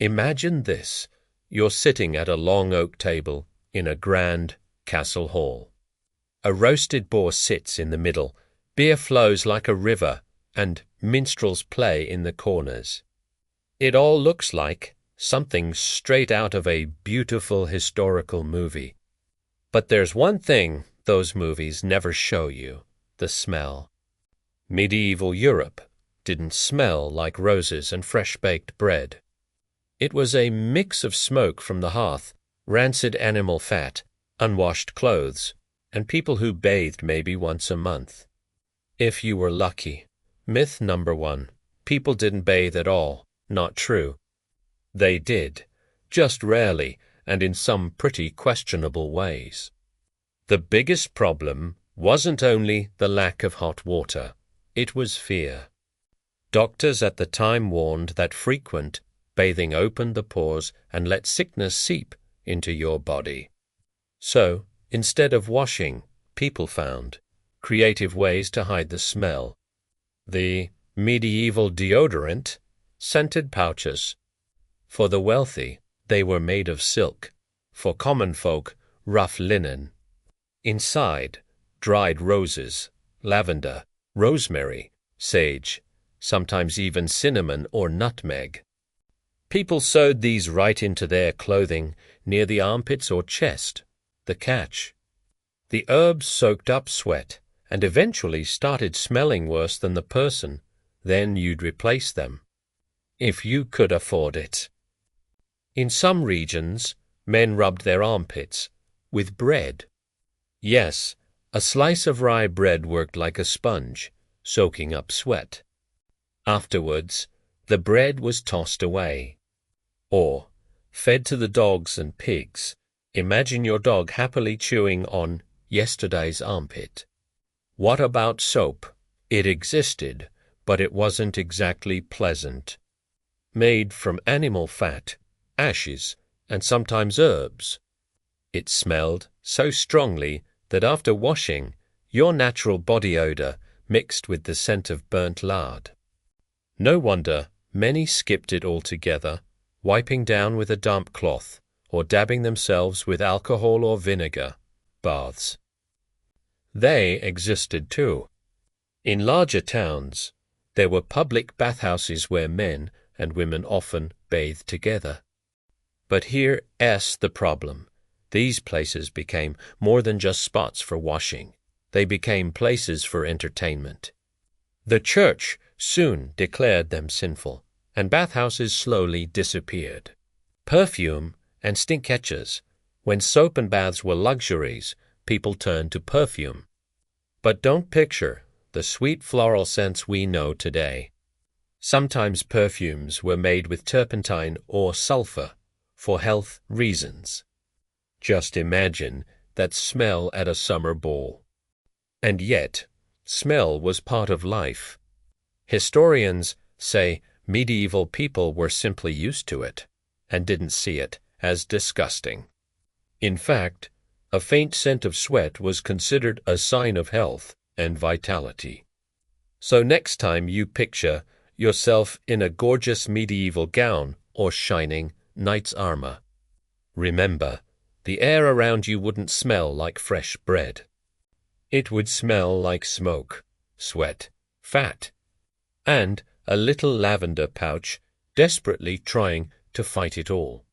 Imagine this. You're sitting at a long oak table in a grand castle hall. A roasted boar sits in the middle, beer flows like a river, and minstrels play in the corners. It all looks like something straight out of a beautiful historical movie. But there's one thing those movies never show you: the smell. Medieval Europe didn't smell like roses and fresh-baked bread. It was a mix of smoke from the hearth, rancid animal fat, unwashed clothes, and people who bathed maybe once a month. If you were lucky. Myth number 1. People didn't bathe at all. Not true. They did, just rarely and in some pretty questionable ways. The biggest problem wasn't only the lack of hot water, it was fear. Doctors at the time warned that frequent bathing opened the pores and let sickness seep into your body. So, instead of washing, people found creative ways to hide the smell. The medieval deodorant, scented pouches. For the wealthy, they were made of silk. For common folk, rough linen. Inside, dried roses, lavender, rosemary, sage, sometimes even cinnamon or nutmeg. People sewed these right into their clothing, near the armpits or chest. The catch: the herbs soaked up sweat and eventually started smelling worse than the person. Then you'd replace them, if you could afford it. In some regions, men rubbed their armpits with bread. Yes, a slice of rye bread worked like a sponge, soaking up sweat. Afterwards, the bread was tossed away, or fed to the dogs and pigs. Imagine your dog happily chewing on yesterday's armpit. What about soap? It existed, but it wasn't exactly pleasant. Made from animal fat, ashes, and sometimes herbs. It smelled so strongly that after washing, your natural body odor mixed with the scent of burnt lard. No wonder many skipped it altogether, wiping down with a damp cloth or dabbing themselves with alcohol or vinegar baths. They existed too. In larger towns, there were public bathhouses where men and women often bathed together. But here's the problem. These places became more than just spots for washing. They became places for entertainment. The church soon declared them sinful, and bathhouses slowly disappeared. Perfume and stink catchers. When soap and baths were luxuries, people turned to perfume. But don't picture the sweet floral scents we know today. Sometimes perfumes were made with turpentine or sulfur for health reasons. Just imagine that smell at a summer ball. And yet, smell was part of life. Historians say medieval people were simply used to it and didn't see it as disgusting. In fact, a faint scent of sweat was considered a sign of health and vitality. So next time you picture yourself in a gorgeous medieval gown or shining knight's armor, remember, the air around you wouldn't smell like fresh bread. It would smell like smoke, sweat, fat, and a little lavender pouch desperately trying to fight it all.